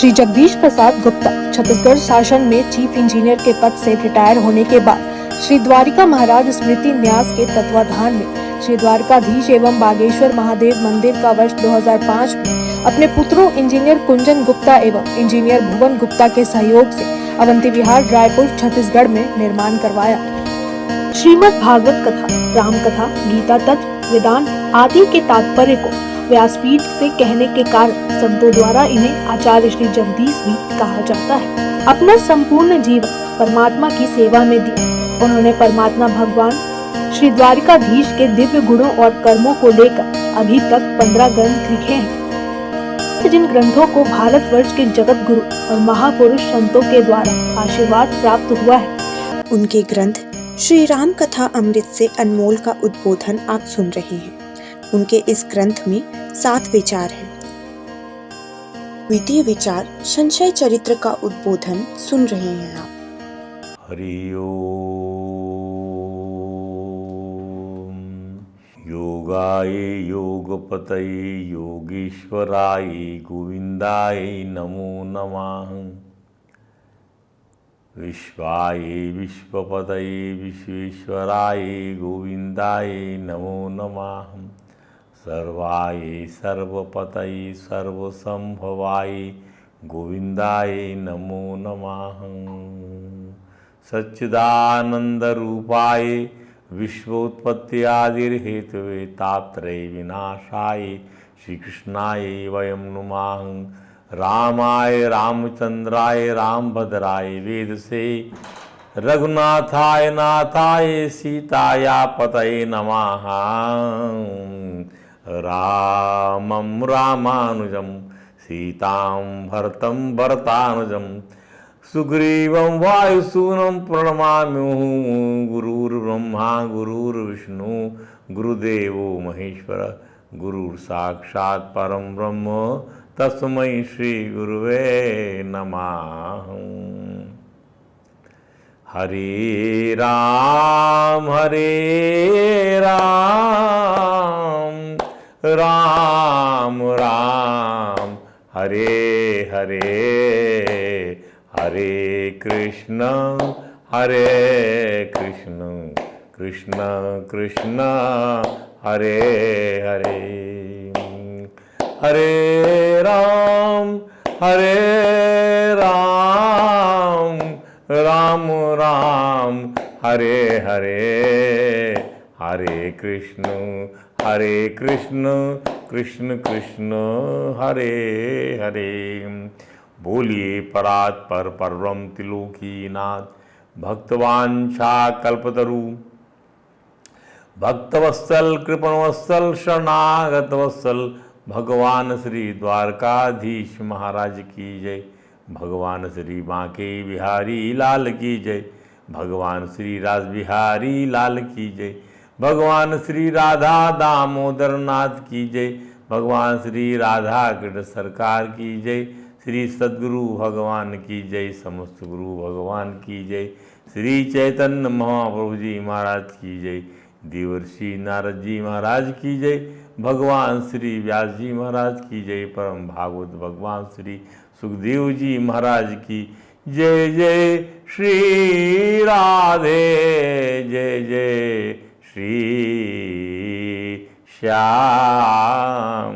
श्री जगदीश प्रसाद गुप्ता छत्तीसगढ़ शासन में chief engineer के पद से रिटायर होने के बाद श्री द्वारिका महाराज स्मृति न्यास के तत्वाधान में श्री द्वारकाधीश एवं बागेश्वर महादेव मंदिर का वर्ष 2005 में अपने पुत्रों इंजीनियर कुंजन गुप्ता एवं इंजीनियर भुवन गुप्ता के सहयोग से अवंती विहार रायपुर छत्तीसगढ़ में निर्माण करवाया। श्रीमद् भागवत कथा, राम कथा, गीता तत्व, वेदांत आदि के तात्पर्य को व्यासपीठ से कहने के कारण संतों द्वारा इन्हें आचार्य श्री जगदीश भी कहा जाता है। अपना संपूर्ण जीवन परमात्मा की सेवा में दिया उन्होंने परमात्मा भगवान श्री द्वारिकाधीश के दिव्य गुणों और कर्मों को लेकर अभी तक 15 ग्रंथ लिखे हैं, जिन ग्रंथों को भारतवर्ष के जगत गुरु और महापुरुष संतों के द्वारा आशीर्वाद प्राप्त हुआ है। उनके ग्रंथ श्री राम कथा अमृत से अनमोल का उद्बोधन आप सुन रहे हैं। उनके इस ग्रंथ में 7 विचार हैं। द्वितीय विचार संशय चरित्र का उद्बोधन सुन रहे हैं आप। हरि ओम। योगाय योगपतये योगेश्वराय गोविंदाय नमो नमः। विश्वाय विश्वपतये विश्वेश्वराय गोविंदाय नमो नमः। सर्वाय सर्वपतये सर्वसंभवाय गोविंदाय नमो नमः। सच्चिदानंद रूपाय विश्वोत्पत्त्यादिर्हेतवे तात्रय विनाशाय श्री कृष्णाय वयं नुमः। रामाय रामचंद्राय रामभद्राय वेदसे रघुनाथाय नाथाय सीताया पतये नमः। रामं रामानुजं सीतां भरतं भरतानुजं सुग्रीवं वायुसूनं प्रणमाम्यहं। गुरुर्ब्रह्मा गुरुर्विष्णु गुरुदेवो महेश्वर गुरुर्साक्षात् परं ब्रह्म तस्मै श्री गुरुवे नमः। हरे राम राम राम हरे हरे। हरे कृष्ण कृष्ण कृष्ण हरे हरे। हरे राम राम राम हरे हरे। हरे कृष्ण कृष्ण कृष्ण हरे हरे। बोलिए परात्पर परब्रह्म त्रिलोकीनाथ भक्तवांछा कल्पतरु भक्तवत्सल कृपणवत्सल शरणागत वत्सल भगवान श्री द्वारकाधीश महाराज की जय। भगवान श्री बांके बिहारी लाल की जय। भगवान श्री राज बिहारी लाल की जय। भगवान श्री राधा दामोदर नाथ की जय। भगवान श्री राधा कृष्ण सरकार की जय। श्री सद्गुरु भगवान की जय। समस्त गुरु भगवान की जय। श्री चैतन्य महाप्रभु जी महाराज की जय। देवर्षि नारद जी महाराज की जय। भगवान श्री व्यास जी महाराज की जय। परम भागवत भगवान श्री सुखदेव जी महाराज की जय। जय श्री राधे जय जय श्री श्याम।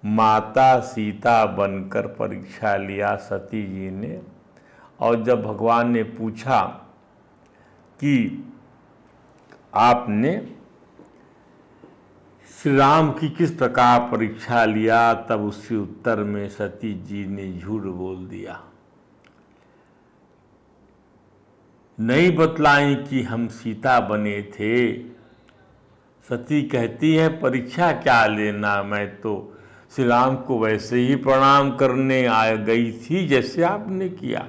माता सीता बनकर परीक्षा लिया सती जी ने, और जब भगवान ने पूछा कि आपने श्री राम की किस प्रकार परीक्षा लिया, तब उसके उत्तर में सती जी ने झूठ बोल दिया, नहीं बतलाई कि हम सीता बने थे। सती कहती है परीक्षा क्या लेना, मैं तो श्री राम को वैसे ही प्रणाम करने आ गई थी जैसे आपने किया।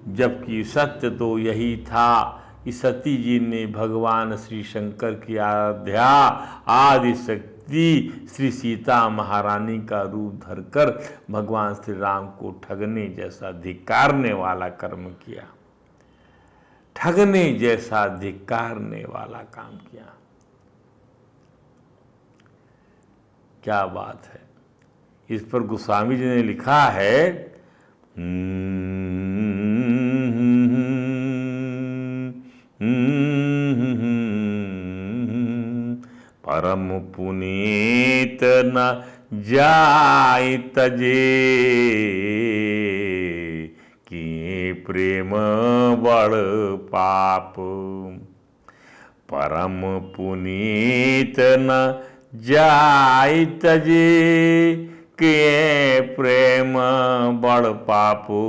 जबकि सत्य तो यही था कि सती जी ने भगवान श्री शंकर की आराध्या आदि शक्ति श्री सीता महारानी का रूप धरकर भगवान श्री राम को ठगने जैसा धिक्कारने वाला कर्म किया, ठगने जैसा धिक्कारने वाला काम किया। क्या बात है। इस पर गोस्वामी जी ने लिखा है, परम पुनीत न जाय तजे, किए प्रेम बड़ पाप। परम पुनीत न जाय तजे, किए प्रेम बड़ पापो।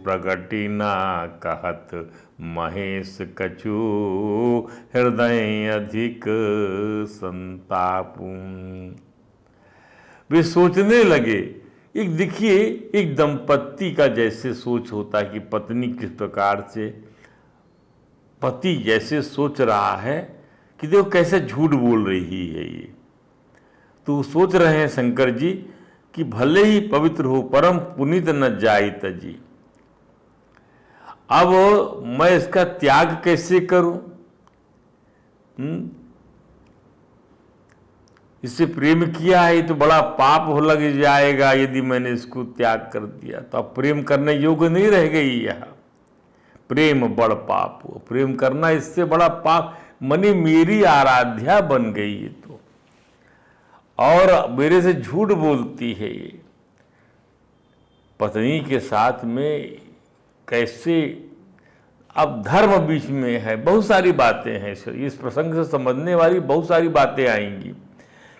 प्रगति न कहत महेश कछु, हृदय अधिक संतापु। वे सोचने लगे, एक देखिए, एक दंपत्ति का जैसे सोच होता है कि पत्नी किस प्रकार से, पति जैसे सोच रहा है कि देखो कैसे झूठ बोल रही है ये। तो सोच रहे हैं शंकर जी कि भले ही पवित्र हो, परम पुनीत न जाय तजी। अब मैं इसका त्याग कैसे करूं? इससे प्रेम किया है तो बड़ा पाप हो लग जाएगा यदि मैंने इसको त्याग कर दिया, तो अब प्रेम करने योग्य नहीं रह गई यह। प्रेम बड़ पाप हो, प्रेम करना इससे बड़ा पाप, मनी मेरी आराध्या बन गई ये तो, और मेरे से झूठ बोलती है ये। पत्नी के साथ में कैसे, अब धर्म बीच में है, बहुत सारी बातें हैं इस प्रसंग से समझने वाली, बहुत सारी बातें आएंगी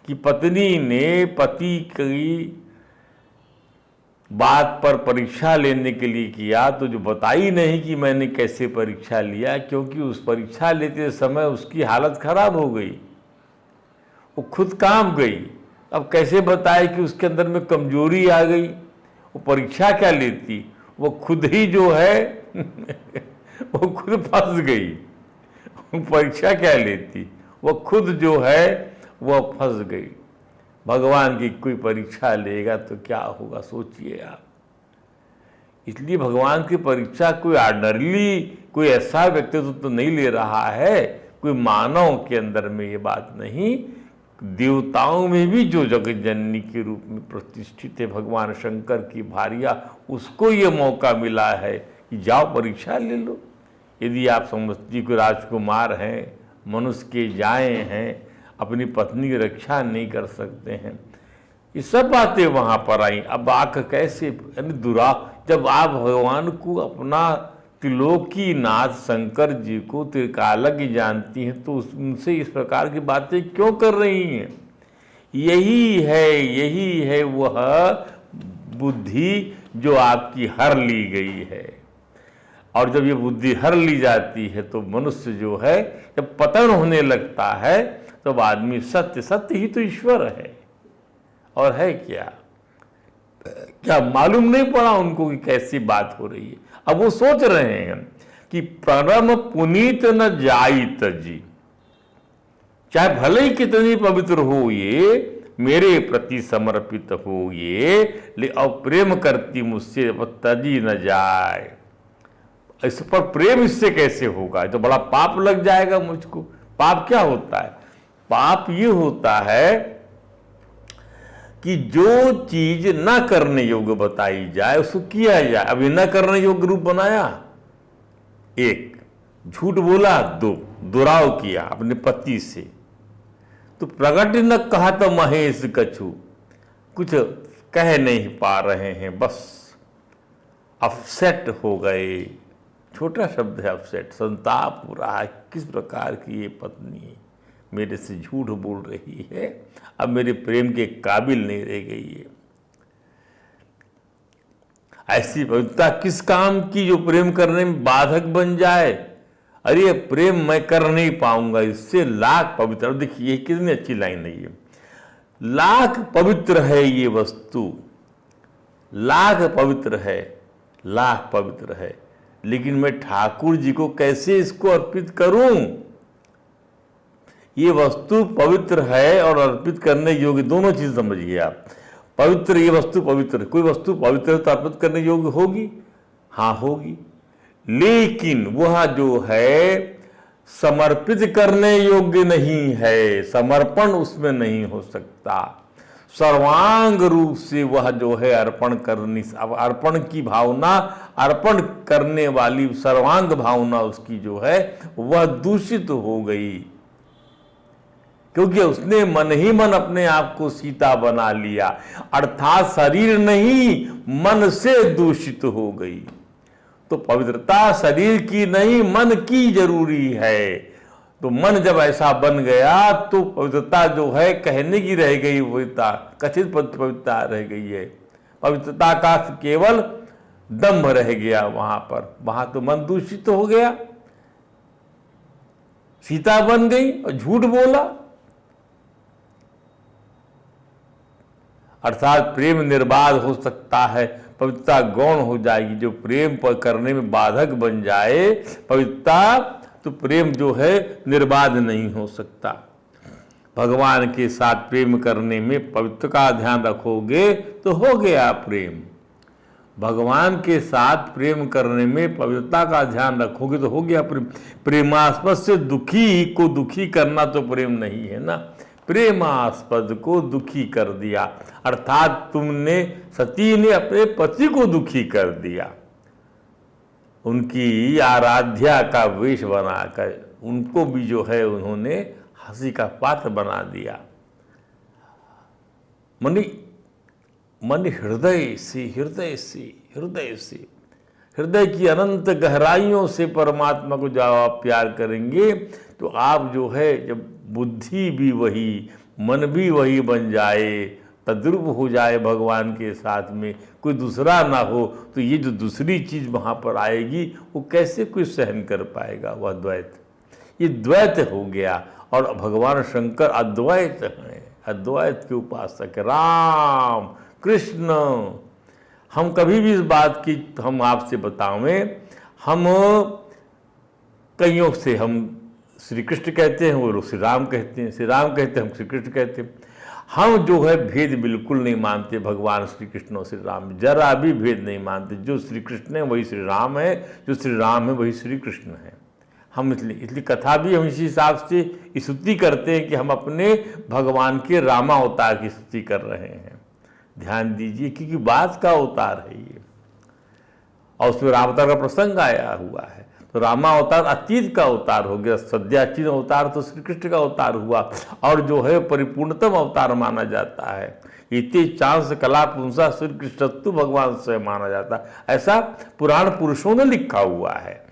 कि पत्नी ने पति की बात पर परीक्षा लेने के लिए किया, तो जो बताई नहीं कि मैंने कैसे परीक्षा लिया, क्योंकि उस परीक्षा लेते समय उसकी हालत खराब हो गई, वो खुद कांप गई। अब कैसे बताए कि उसके अंदर में कमजोरी आ गई? वो परीक्षा क्या लेती, वो खुद ही जो है वो खुद फंस गई। परीक्षा क्या लेती, वो खुद जो है वो फंस गई। भगवान की कोई परीक्षा लेगा तो क्या होगा, सोचिए आप। इसलिए भगवान की परीक्षा कोई ऑर्डिनरली कोई ऐसा व्यक्तित्व तो नहीं ले रहा है, कोई मानव के अंदर में ये बात नहीं, देवताओं में भी जो जगत जननी के रूप में प्रतिष्ठित है भगवान शंकर की भार्या, उसको ये मौका मिला है कि जाओ परीक्षा ले लो। यदि आप समझती को राजकुमार हैं, मनुष्य के जाए हैं, अपनी पत्नी की रक्षा नहीं कर सकते हैं, ये सब बातें वहाँ पर आई। अब आक कैसे, यानी दुरा, जब आप भगवान को अपना त्रिलोकी नाथ शंकर जी को त्रिकालज्ञ जानती हैं, तो उनसे इस प्रकार की बातें क्यों कर रही हैं? यही है वह बुद्धि जो आपकी हर ली गई है। और जब ये बुद्धि हर ली जाती है तो मनुष्य जो है, जब पतन होने लगता है, तब आदमी सत्य ही तो ईश्वर है, और है क्या मालूम नहीं पड़ा उनको कि कैसी बात हो रही है। अब वो सोच रहे हैं कि परम पुनीत न जाय तजी, चाहे भले ही कितनी पवित्र हो ये, मेरे प्रति समर्पित हो ये, और प्रेम करती मुझसे, तजी न जाए। इस पर प्रेम इससे कैसे होगा, तो बड़ा पाप लग जाएगा मुझको। पाप क्या होता है? पाप ये होता है कि जो चीज न करने योग्य बताई जाए उसको किया जाए। अभी न करने योग्य रूप बनाया, एक झूठ बोला, दो दुराव किया अपने पति से, तो प्रगट न कहा तो महेश कछु, कुछ कह नहीं पा रहे हैं, बस अपसेट हो गए। छोटा शब्द है अपसेट, संताप हो रहा है, किस प्रकार की ये पत्नी मेरे से झूठ बोल रही है, अब मेरे प्रेम के काबिल नहीं रह गई है। ऐसी पवित्रता किस काम की जो प्रेम करने में बाधक बन जाए? अरे प्रेम मैं कर नहीं पाऊंगा, इससे लाख पवित्र। देखिए कितनी अच्छी लाइन है ये, लाख पवित्र है ये वस्तु, लाख पवित्र है, लाख पवित्र है, लेकिन मैं ठाकुर जी को कैसे इसको अर्पित करूं? ये वस्तु पवित्र है और अर्पित करने योग्य, दोनों चीज समझिए आप। पवित्र, ये वस्तु पवित्र है, कोई वस्तु पवित्र है तो अर्पित करने योग्य होगी, हाँ होगी, लेकिन वह जो है समर्पित करने योग्य नहीं है, समर्पण उसमें नहीं हो सकता। सर्वांग रूप से वह जो है अर्पण करनी, अब अर्पण की भावना, अर्पण करने वाली सर्वांग भावना उसकी जो है वह दूषित हो गई, क्योंकि उसने मन ही मन अपने आप को सीता बना लिया, अर्थात शरीर नहीं मन से दूषित हो गई। तो पवित्रता शरीर की नहीं मन की जरूरी है। तो मन जब ऐसा बन गया तो पवित्रता जो है कहने की रह गई, पवित्रता कथित पवित्रता रह गई है। पवित्रता का केवल दंभ रह गया वहां पर, वहां तो मन दूषित हो गया, सीता बन गई और झूठ बोला। अर्थात प्रेम निर्बाध हो सकता है, पवित्रता गौण हो जाएगी। जो प्रेम पर करने में बाधक बन जाए पवित्रता, तो प्रेम जो है निर्बाध नहीं हो सकता। भगवान के साथ प्रेम करने में पवित्र का ध्यान रखोगे तो हो गया प्रेम। भगवान के साथ प्रेम करने में पवित्रता का ध्यान रखोगे तो हो गया प्रेम। प्रेमास्पद से दुखी को दुखी करना तो प्रेम नहीं है ना। प्रेमास्पद को दुखी कर दिया, अर्थात तुमने, सती ने अपने पति को दुखी कर दिया, उनकी आराध्या का वेश बनाकर उनको भी जो है उन्होंने हंसी का पात्र बना दिया। मन हृदय से हृदय की अनंत गहराइयों से परमात्मा को जब आप प्यार करेंगे तो आप जो है, जब बुद्धि भी वही, मन भी वही बन जाए, तद्रुप हो जाए भगवान के साथ में, कोई दूसरा ना हो, तो ये जो दूसरी चीज़ वहाँ पर आएगी वो कैसे कोई सहन कर पाएगा? वह द्वैत, ये द्वैत हो गया। और भगवान शंकर अद्वैत हैं, अद्वैत के उपासक राम कृष्ण। हम कभी भी इस बात की हम आपसे बतावें, हम कईयों से हम श्री कृष्ण कहते हैं, वो लोग श्री राम कहते हैं, श्री राम कहते हैं, हम श्री कृष्ण कहते हैं। हम जो है भेद बिल्कुल नहीं मानते भगवान श्री कृष्ण और श्री राम, जरा भी भेद नहीं मानते। जो श्री कृष्ण है वही श्री राम है, जो श्री राम है वही श्री कृष्ण है। हम इसलिए कथा भी हम इसी हिसाब से स्तुति करते हैं कि हम अपने भगवान के रामावतार की स्तुति कर रहे हैं। ध्यान दीजिए, क्योंकि बात का अवतार है ये, और उसमें रामावतार का प्रसंग आया हुआ है। तो रामावतार अतीत का अवतार हो गया, सद्याचीन अवतार तो श्री कृष्ण का अवतार हुआ, और जो है परिपूर्णतम अवतार माना जाता है। इति चांस कला पुंसा श्री कृष्णत्व भगवान से माना जाता है, ऐसा पुराण पुरुषों ने लिखा हुआ है।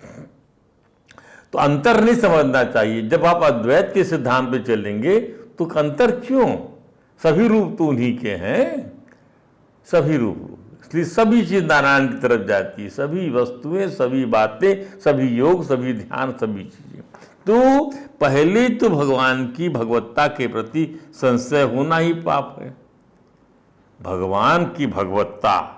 तो अंतर नहीं समझना चाहिए। जब आप अद्वैत के सिद्धांत पे चलेंगे तो अंतर क्यों? सभी रूप तो उन्हीं के हैं, सभी रूप, इसलिए सभी चीज नारायण की तरफ जाती है, सभी वस्तुएं, सभी बातें, सभी योग, सभी ध्यान, सभी चीजें। तो पहले तो भगवान की भगवत्ता के प्रति संशय होना ही पाप है। भगवान की भगवत्ता,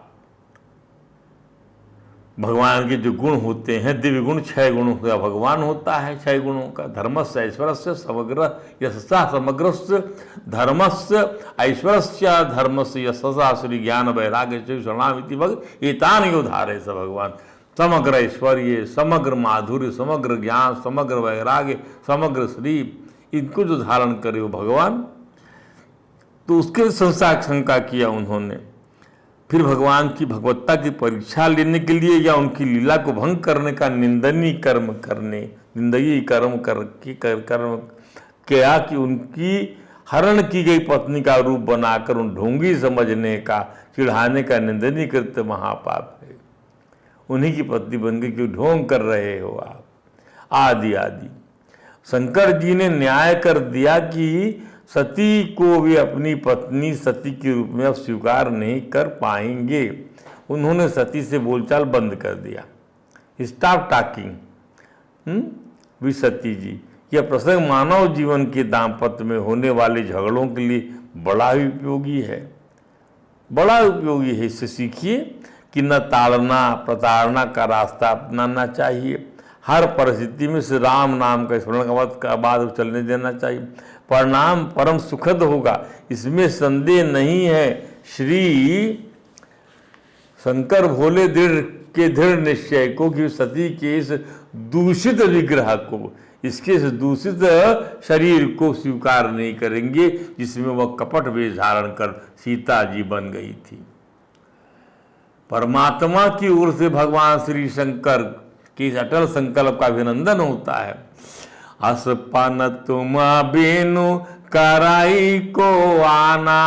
भगवान के जो गुण होते हैं, दिव्य गुण 6 गुणों का भगवान होता है, 6 गुणों का। धर्मस्य ऐश्वर्यस्य समग्र यशसा समग्रस्य धर्मस्य ऐश्वर्यस्य धर्मस्य यशसा श्री ज्ञान वैराग्य शरणामिति भग एतान योधारे स भगवान। समग्र ऐश्वर्य, समग्र माधुर्य, समग्र ज्ञान, समग्र वैराग्य, समग्र श्री, इनको जो धारण करे वो भगवान। तो उसके शंका किया उन्होंने। फिर भगवान की भगवत्ता की परीक्षा लेने के लिए या उनकी लीला को भंग करने का निंदनीय कर्म करने, निंदनीय कर्म कर्म क्या कि उनकी हरण की गई पत्नी का रूप बनाकर उन ढोंगी समझने का, चिढ़ाने का निंदनीय कृत्य महापाप है। उन्हीं की पत्नी बन के क्यों ढोंग कर रहे हो आप, आदि आदि। शंकर जी ने न्याय कर दिया कि सती को भी अपनी पत्नी सती के रूप में अब स्वीकार नहीं कर पाएंगे। उन्होंने सती से बोलचाल बंद कर दिया, स्टॉप टॉकिंग विद सती जी। यह प्रसंग मानव जीवन के दाम्पत्य में होने वाले झगड़ों के लिए बड़ा ही उपयोगी है, बड़ा उपयोगी है। इससे सीखिए कि न ताड़ना प्रताड़ना का रास्ता अपनाना चाहिए। हर परिस्थिति में श्री राम नाम का स्मरण का बाद चलने देना चाहिए। परिणाम परम सुखद होगा, इसमें संदेह नहीं है। श्री शंकर भोले दृढ़ निश्चय को कि सती के इस दूषित विग्रह को, इसके दूषित शरीर को स्वीकार नहीं करेंगे जिसमें वह कपट वेश धारण कर सीता जी बन गई थी। परमात्मा की ओर से भगवान श्री शंकर के इस अटल संकल्प का अभिनंदन होता है। असपन तुम बेनु कराई को आना,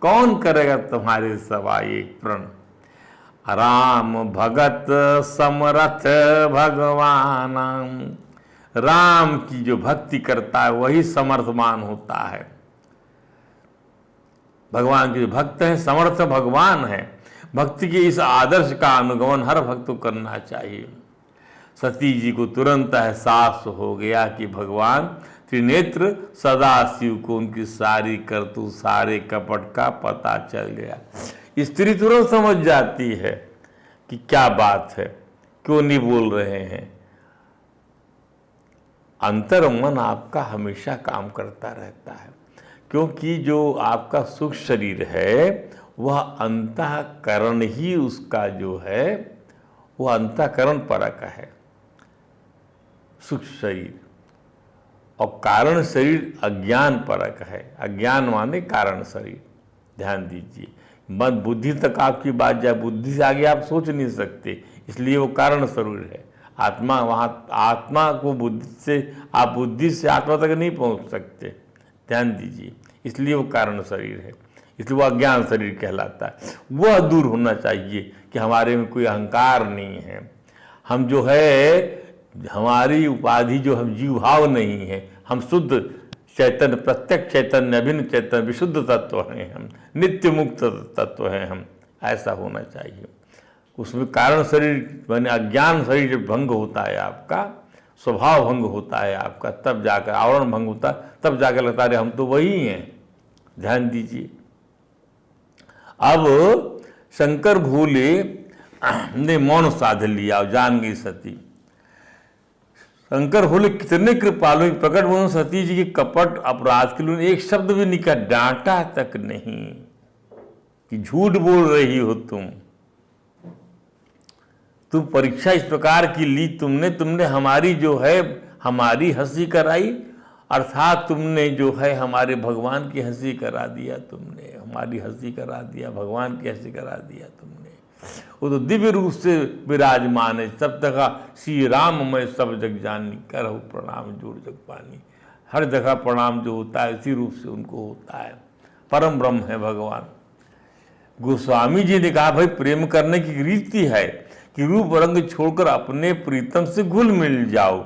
कौन करेगा तुम्हारे सवा एक प्रण। राम भगत समरथ भगवान, राम की जो भक्ति करता है वही समर्थमान होता है। भगवान के जो भक्त हैं समर्थ भगवान है। भक्ति के इस आदर्श का अनुगमन हर भक्त को करना चाहिए। सती जी को तुरंत एहसास हो गया कि भगवान त्रिनेत्र सदाशिव को उनकी सारी करतूत सारे कपट का पता चल गया। स्त्री तुरंत समझ जाती है कि क्या बात है, क्यों नहीं बोल रहे हैं। अंतर मन आपका हमेशा काम करता रहता है, क्योंकि जो आपका सुख शरीर है वह अंतःकरण ही उसका जो है वह अंतःकरण परक है सुख शरीर, और कारण शरीर अज्ञान परक है। अज्ञान माने कारण शरीर। ध्यान दीजिए, मन बुद्धि तक आपकी बात जाए, बुद्धि से आगे आप सोच नहीं सकते, इसलिए वो कारण शरीर है। आत्मा वहाँ, आत्मा को बुद्धि से, आप बुद्धि से आत्मा तक नहीं पहुँच सकते। ध्यान दीजिए, इसलिए वो कारण शरीर है, इसलिए वो अज्ञान शरीर कहलाता है। वह दूर होना चाहिए कि हमारे में कोई अहंकार नहीं है, हम जो है हमारी उपाधि जो हम जीव भाव नहीं है, हम शुद्ध चैतन्य, प्रत्यक्ष चैतन्य, अभिन्न चैतन्य, विशुद्ध तत्व हैं, हम नित्य मुक्त तत्व हैं, हम ऐसा होना चाहिए। उसमें कारण शरीर माने अज्ञान शरीर जब भंग होता है, आपका स्वभाव भंग होता है आपका, तब जाकर आवरण भंग होता है, तब जाकर लगता है हम तो वही हैं। ध्यान दीजिए, अब शंकर भोले ने मौन साध लिया और जान गई सती। शंकर भोले कितने कृपालु, प्रकट भगवान सती जी के कपट अपराध के लिए एक शब्द भी निकला, डांटा तक नहीं कि झूठ बोल रही हो तुम परीक्षा इस प्रकार की ली तुमने हमारी जो है हमारी हंसी कराई, अर्थात तुमने जो है हमारे भगवान की हंसी करा दिया, तुमने हमारी हंसी करा दिया, भगवान की हंसी करा दिया तुमने। वो तो दिव्य रूप से विराजमान है, सब जगह श्री राम मैं सब जग जानी, करहु प्रणाम जोड़ जग पानी। हर जगह प्रणाम जो होता है इसी रूप से उनको होता है, परम ब्रह्म है भगवान। गोस्वामी जी ने कहा भाई प्रेम करने की रीति है कि रूप रंग छोड़कर अपने प्रीतम से घुल मिल जाओ,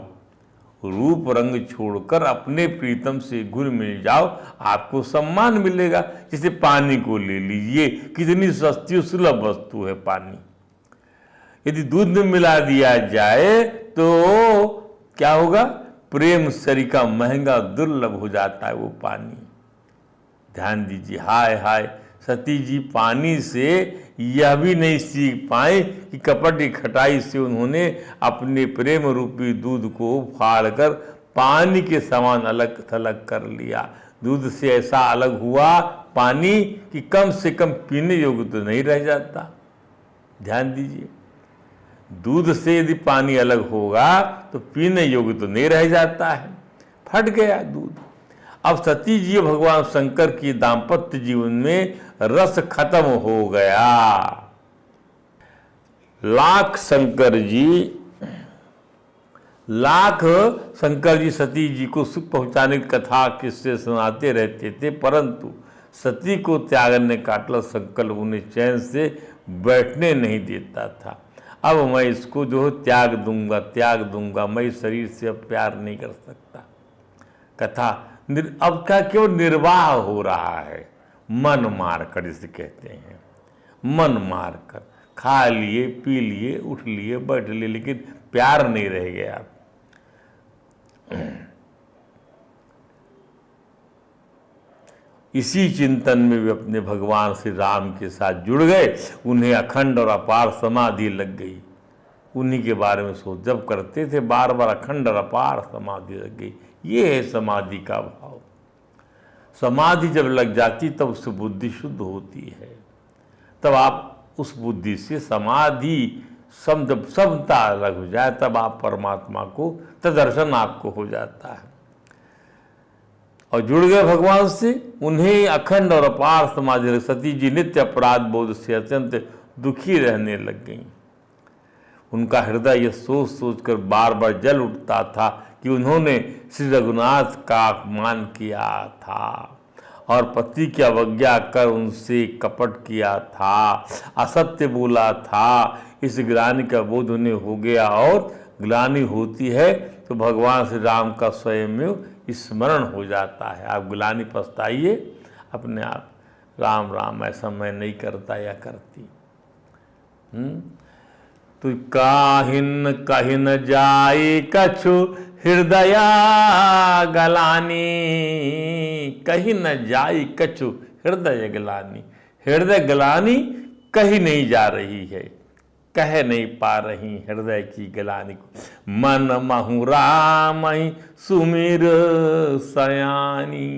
रूप रंग छोड़कर अपने प्रीतम से घुल मिल जाओ, आपको सम्मान मिलेगा। जैसे पानी को ले लीजिए, कितनी सस्ती और सुलभ वस्तु है पानी। यदि दूध में मिला दिया जाए तो क्या होगा, प्रेम सरिका महंगा दुर्लभ हो जाता है वो पानी। ध्यान दीजिए, हाय हाय, सती जी पानी से यह भी नहीं सीख पाए कि कपट की खटाई से उन्होंने अपने प्रेम रूपी दूध को फाड़कर पानी के समान अलग थलग कर लिया। दूध से ऐसा अलग हुआ पानी कि कम से कम पीने योग्य तो नहीं रह जाता। ध्यान दीजिए, दूध से यदि पानी अलग होगा तो पीने योग्य तो नहीं रह जाता है, फट गया दूध। अब सती जी भगवान शंकर की दाम्पत्य जीवन में रस खत्म हो गया। लाख शंकर जी सती जी को सुख पहुंचाने की कथा किससे सुनाते रहते थे, परंतु सती को त्यागने का अटल संकल्प उन्हें चैन से बैठने नहीं देता था। अब मैं इसको जो त्याग दूंगा, मैं इस शरीर से अब प्यार नहीं कर सकता। कथा अब क्या केवल निर्वाह हो रहा है, मन मार कर इसे कहते हैं। मन मार कर खा लिए, पी लिए, उठ लिए, बैठ लिए, लेकिन प्यार नहीं रह गया। इसी चिंतन में वे अपने भगवान श्री राम के साथ जुड़ गए। उन्हें अखंड और अपार समाधि लग गई। उन्हीं के बारे में सोच जब करते थे, बार बार अखंड और अपार समाधि लग गई। ये है समाधि का भाव। समाधि जब लग जाती तब उससे बुद्धि शुद्ध होती है, तब आप उस बुद्धि से समाधि जब समता अलग हो जाए तब आप परमात्मा को तदर्शन आपको हो जाता है और जुड़ गए भगवान से। उन्हें अखंड और अपार समाधि सती जी नित्य अपराध बोध से अत्यंत दुखी रहने लग गईं। उनका हृदय यह सोच सोच कर बार बार जल उठता था कि उन्होंने श्री रघुनाथ का अपमान किया था और पति की अवज्ञा कर उनसे कपट किया था, असत्य बोला था। इस ग्लानि का बोध उन्हें हो गया और ग्लानि होती है तो भगवान श्री राम का स्वयं स्मरण हो जाता है। आप ग्लानि पछताइए अपने आप, राम राम ऐसा मैं नहीं करता या करती। तो काहिन कहिन जाई कछु हृदया गलानी, कहीं न जाई कछु हृदय गलानी। हृदय गलानी कहीं नहीं जा रही है, कह नहीं पा रही हृदय की गलानी को। मन महु राम सुमिर सयानी,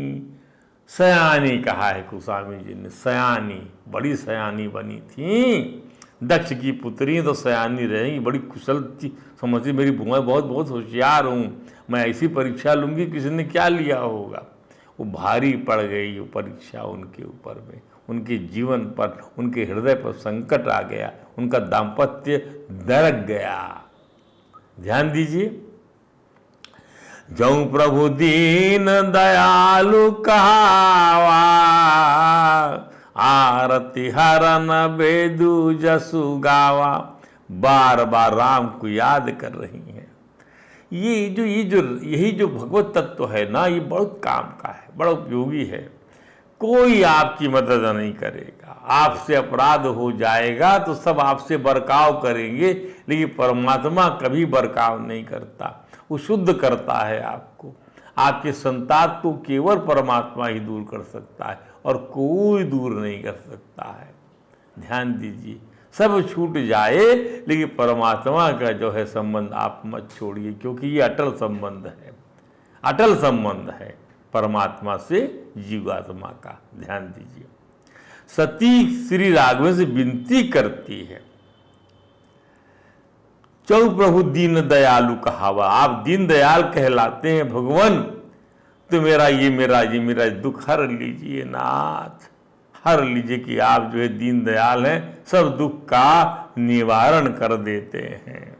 सयानी कहा है गोस्वामी जी ने। सयानी, बड़ी सयानी बनी थी। दक्ष की पुत्री तो सयानी रही, बड़ी कुशल थी, समझती मेरी बुआ बहुत बहुत होशियार हूँ, मैं ऐसी परीक्षा लूँगी किसी ने क्या लिया होगा। वो भारी पड़ गई वो परीक्षा उनके ऊपर में, उनके जीवन पर, उनके हृदय पर संकट आ गया, उनका दाम्पत्य दरक गया। ध्यान दीजिए, जौ प्रभु दीन दयालु कहावा, आरती हरन बेदु जसु गावा। बार बार राम को याद कर रही हैं। यही जो भगवत तत्व है ना, ये बहुत काम का है, बड़ा उपयोगी है। कोई आपकी मदद नहीं करेगा, आपसे अपराध हो जाएगा तो सब आपसे बर्ताव करेंगे, लेकिन परमात्मा कभी बर्ताव नहीं करता, वो शुद्ध करता है आपको। आपके संताप को केवल परमात्मा ही दूर कर सकता है और कोई दूर नहीं कर सकता है। ध्यान दीजिए, सब छूट जाए लेकिन परमात्मा का जो है संबंध आप मत छोड़िए, क्योंकि ये अटल संबंध है, अटल संबंध है परमात्मा से जीवात्मा का। ध्यान दीजिए, सती श्री राघवेंद्र से विनती करती है, चौ प्रभु दीन दयालु कहावा। आप दीन दयाल कहलाते हैं भगवान, तो मेरा दुख हर लीजिए नाथ, हर लीजिए कि आप जो है दीन दयाल हैं, सब दुख का निवारण कर देते हैं।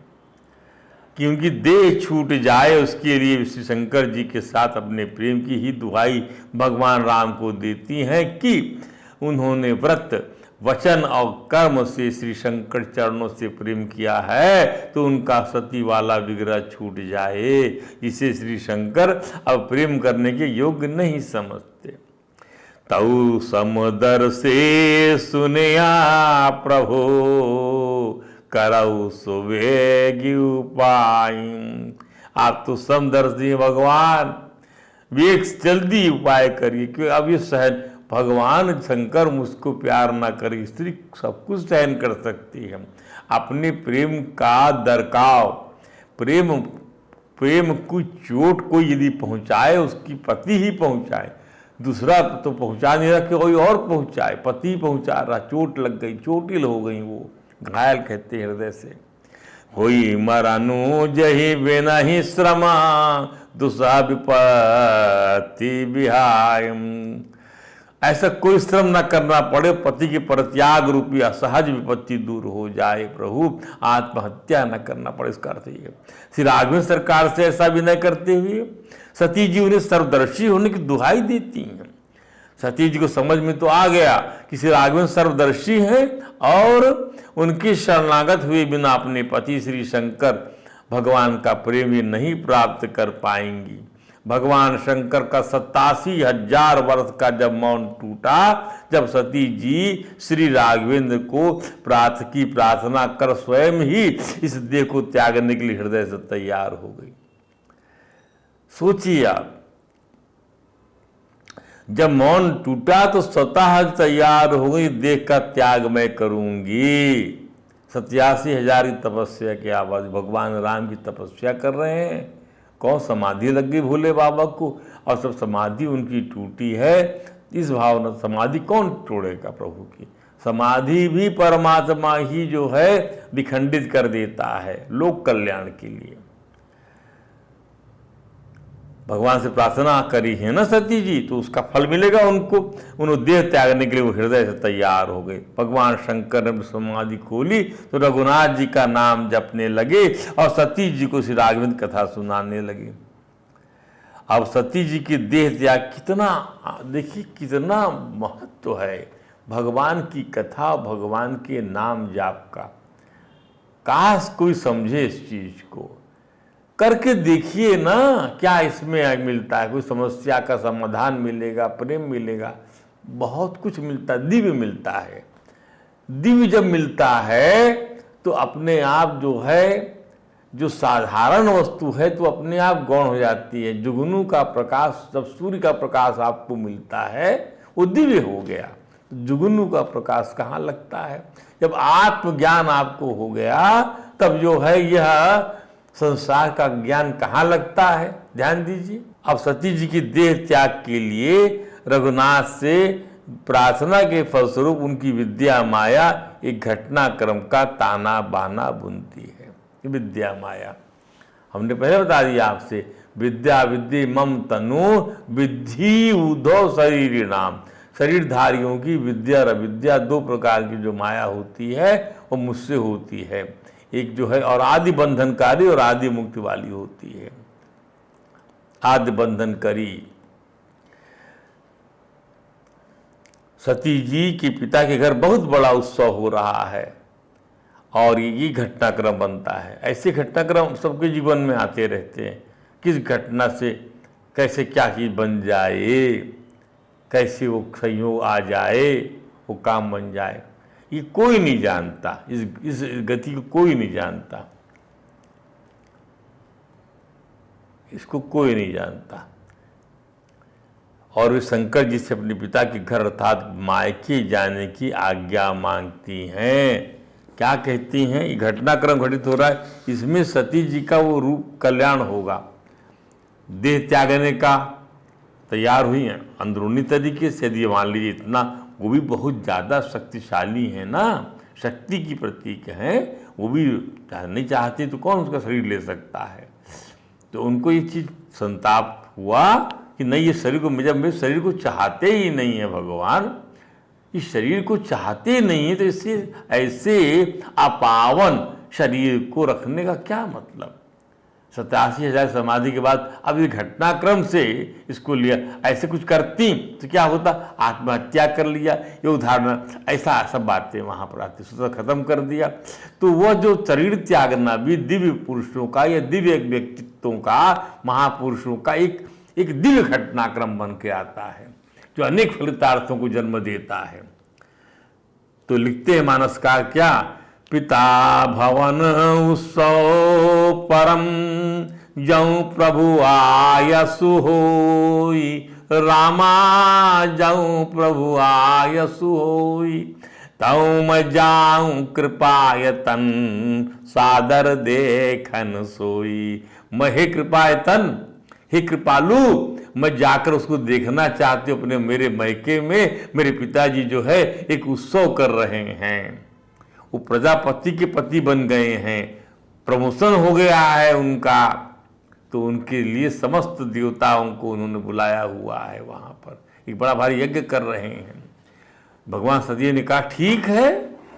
क्योंकि देह छूट जाए उसके लिए श्री शंकर जी के साथ अपने प्रेम की ही दुहाई भगवान राम को देती हैं कि उन्होंने व्रत वचन और कर्म से श्री शंकर चरणों से प्रेम किया है, तो उनका सती वाला विग्रह छूट जाए, जिसे श्री शंकर अब प्रेम करने के योग्य नहीं समझते। तऊ समदर से सुनया प्रभु, करऊ सुवेगी उपाय। आप तो समदर्शी भगवान, वेग जल्दी उपाय करिए, क्योंकि अब ये सहन भगवान शंकर मुझको प्यार ना करे, स्त्री सब कुछ सहन कर सकती है। अपने प्रेम का दरकाव, प्रेम को चोट कोई यदि पहुंचाए, उसकी पति ही पहुंचाए, दूसरा तो पहुंचा नहीं रहा, कोई और पहुंचाए, पति पहुंचा रहा, चोट लग गई, चोटिल हो गई, वो घायल कहते हृदय से। होई मरनु जही बिना ही श्रमा, दुसह विपत्ति विहाय। ऐसा कोई श्रम न करना पड़े, पति के परित्याग रूपी असहज विपत्ति दूर हो जाए, प्रभु आत्महत्या न करना पड़े, इसका अर्थ ये। श्री राघवेंद्र सरकार से ऐसा विनय करते हुए सती जी उन्हें सर्वदर्शी होने की दुहाई देती हैं। सती जी को समझ में तो आ गया कि श्री राघवेंद्र सर्वदर्शी हैं और उनके शरणागत हुए बिना अपने पति श्री शंकर भगवान का प्रेम ये नहीं प्राप्त कर पाएंगी। भगवान शंकर का 87,000 वर्ष का जब मौन टूटा, जब सती जी श्री राघवेंद्र को प्रार्थना कर स्वयं ही इस देह को त्यागने के लिए हृदय से तैयार हो गई। सोचिए आप, जब मौन टूटा तो स्वतः तैयार हो गई, देह का त्याग मैं करूंगी। 87,000 की तपस्या की आवाज, भगवान राम की तपस्या कर रहे हैं। कौन समाधि लग गई भोले बाबा को, और सब समाधि उनकी टूटी है। इस भावना समाधि कौन तोड़ेगा प्रभु की, समाधि भी परमात्मा ही जो है विखंडित कर देता है लोक कल्याण के लिए। भगवान से प्रार्थना करी है ना सती जी, तो उसका फल मिलेगा उनको। उन्होंने देह त्यागने के लिए वो हृदय से तैयार हो गए। भगवान शंकर ने समाधि खोली तो रघुनाथ जी का नाम जपने लगे और सती जी को श्री राघवेंद्र कथा सुनाने लगे। अब सती जी की देह त्याग कितना, देखिए कितना महत्व है भगवान की कथा, भगवान के नाम जाप का। काश कोई समझे इस चीज को, करके देखिए ना क्या इसमें मिलता है। कोई समस्या का समाधान मिलेगा, प्रेम मिलेगा, बहुत कुछ मिलता है, दिव्य मिलता है। दिव्य जब मिलता है तो अपने आप जो है, जो साधारण वस्तु है तो अपने आप गौण हो जाती है। जुगनू का प्रकाश, जब सूर्य का प्रकाश आपको मिलता है वो दिव्य हो गया। जुगनू का प्रकाश कहाँ लगता है? जब आत्मज्ञान आपको हो गया तब जो है यह संसार का ज्ञान कहाँ लगता है? ध्यान दीजिए। अब सती जी की देह त्याग के लिए रघुनाथ से प्रार्थना के फलस्वरूप उनकी विद्या माया एक घटनाक्रम का ताना बाना बुनती है। विद्या माया हमने पहले बता दिया आपसे, विद्या विद्धि मम तनु विद्धि उद्धव शरीर नाम। शरीरधारियों की विद्या और अविद्या दो प्रकार की जो माया होती है वो मुझसे होती है। एक जो है और आदि बंधनकारी और आदि मुक्ति वाली होती है। आदि बंधनकारी सती जी के पिता के घर बहुत बड़ा उत्सव हो रहा है और ये घटनाक्रम बनता है। ऐसे घटनाक्रम सबके जीवन में आते रहते हैं। किस घटना से कैसे क्या चीज बन जाए, कैसे वो संयोग आ जाए, वो काम बन जाए, ये कोई नहीं जानता। इस गति को कोई नहीं जानता, इसको कोई नहीं जानता। और वे शंकर जी से अपने पिता के घर अर्थात मायके जाने की आज्ञा मांगती हैं। क्या कहती हैं? ये घटनाक्रम घटित हो रहा है, इसमें सती जी का वो रूप कल्याण होगा। देह त्यागने का तैयार हुई हैं अंदरूनी तरीके से। यदि मान लीजिए इतना, वो भी बहुत ज़्यादा शक्तिशाली है ना, शक्ति की प्रतीक हैं, वो भी नहीं चाहती तो कौन उसका शरीर ले सकता है। तो उनको ये चीज़ संताप हुआ कि नहीं, ये शरीर को, जब मेरे शरीर को चाहते ही नहीं है भगवान, इस शरीर को चाहते नहीं है तो इससे ऐसे अपावन शरीर को रखने का क्या मतलब। 87,000 समाधि के बाद अब ये घटनाक्रम से इसको लिया। ऐसे कुछ करती तो क्या होता, आत्महत्या कर लिया, ये उदाहरण, ऐसा सब बातें वहाँ पर आती, सूत्र खत्म कर दिया। तो वह जो शरीर त्यागना भी दिव्य पुरुषों का या दिव्य व्यक्तित्वों का, महापुरुषों का एक दिव्य घटनाक्रम बन के आता है जो अनेक फलितार्थों को जन्म देता है। तो लिखते हैं मानसकार क्या, पिता भवन उत्सव परम जऊ प्रभु आयसु होई, रामा जऊ प्रभु आयसु होई, तऊ मैं जाऊं कृपायतन सादर देखन सोई। मैं हे कृपायतन, हे कृपालु, मैं जाकर उसको देखना चाहती हूँ अपने मेरे मैके में। मेरे पिताजी जो है एक उत्सव कर रहे हैं, वो प्रजापति के पति बन गए हैं, प्रमोशन हो गया है उनका, तो उनके लिए समस्त देवताओं को उन्होंने बुलाया हुआ है। वहाँ पर एक बड़ा भारी यज्ञ कर रहे हैं। भगवान सती ने कहा ठीक है,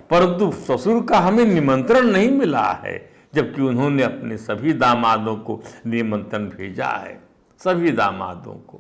परंतु ससुर का हमें निमंत्रण नहीं मिला है, जबकि उन्होंने अपने सभी दामादों को निमंत्रण भेजा है, सभी दामादों को।